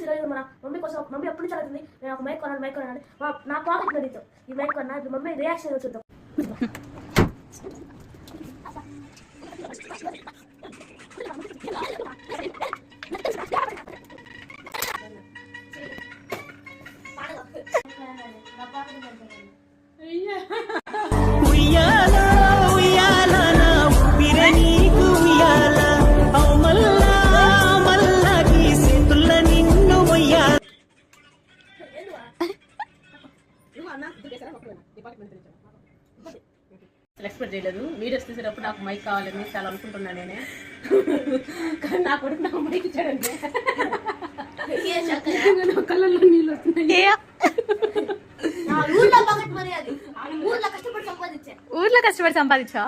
ఈరోజు మన మమ్మీ కోసం మమ్మీ ఎప్పుడు నుంచి అడుగుతుంది నేను ఒక మైక్ కొనాలి నా పాకెట్ మనీతో ఈ మైక్ కొన్నా ఇప్పుడు మమ్మీ రియాక్షన్ చూద్దాం. ఎక్స్పెక్ట్ చేయలేదు. వీడియోస్ తీసేటప్పుడు నాకు మైక్ కావాలని చాలా అనుకుంటున్నాను నేనే, కానీ నా కొడుకు నాకు మైక్ ఇచ్చాడంటే నా కళ్ళల్లో నీళ్ళు వస్తున్నాయి. ఊర్లో కష్టపడి సంపాదించా ఊర్లో కష్టపడి సంపాదించా